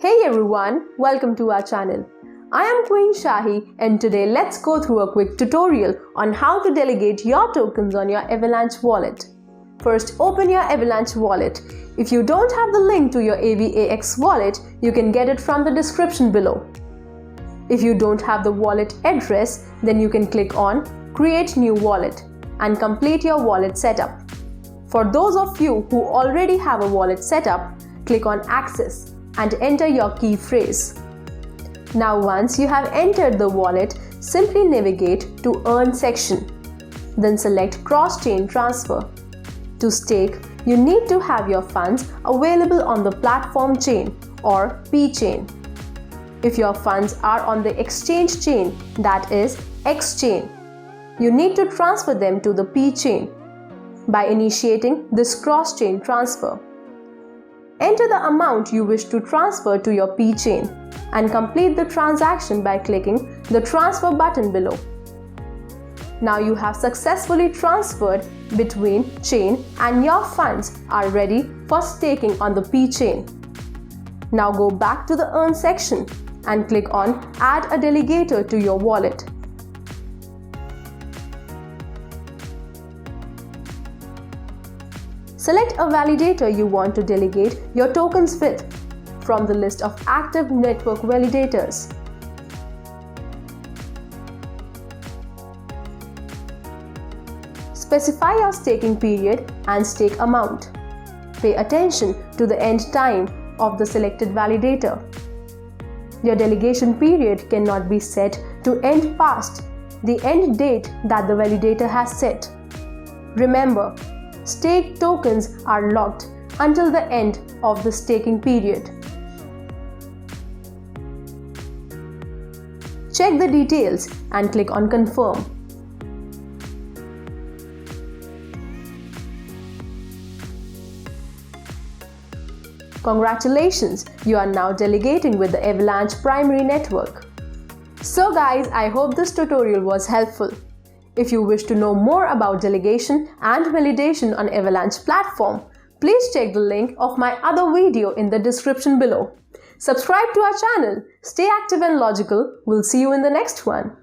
Hey everyone, welcome to our channel. I am Queen Shahi and today let's go through a quick tutorial on how to delegate your tokens on your Avalanche wallet. First, open your Avalanche wallet. If you don't have the link to your AVAX wallet, you can get it from the description below. If you don't have the wallet address, then you can click on Create New Wallet and complete your wallet setup. For those of you who already have a wallet setup, click on Access and enter your key phrase. Now once you have entered the wallet, simply navigate to Earn section. Then select Cross-Chain Transfer. To stake, you need to have your funds available on the platform chain or P chain. If your funds are on the exchange chain, that is X chain, you need to transfer them to the P chain by initiating this cross-chain transfer. Enter the amount you wish to transfer to your P chain and complete the transaction by clicking the transfer button below. Now you have successfully transferred between chain and your funds are ready for staking on the P chain. Now go back to the Earn section and click on Add a Delegator to your wallet. Select a validator you want to delegate your tokens with from the list of active network validators. Specify your staking period and stake amount. Pay attention to the end time of the selected validator. Your delegation period cannot be set to end past the end date that the validator has set. Remember, staked tokens are locked until the end of the staking period. Check the details and click on Confirm. Congratulations, you are now delegating with the Avalanche primary network. So guys, I hope this tutorial was helpful. If you wish to know more about delegation and validation on Avalanche platform, please check the link of my other video in the description below. Subscribe to our channel, stay active and logical. We'll see you in the next one.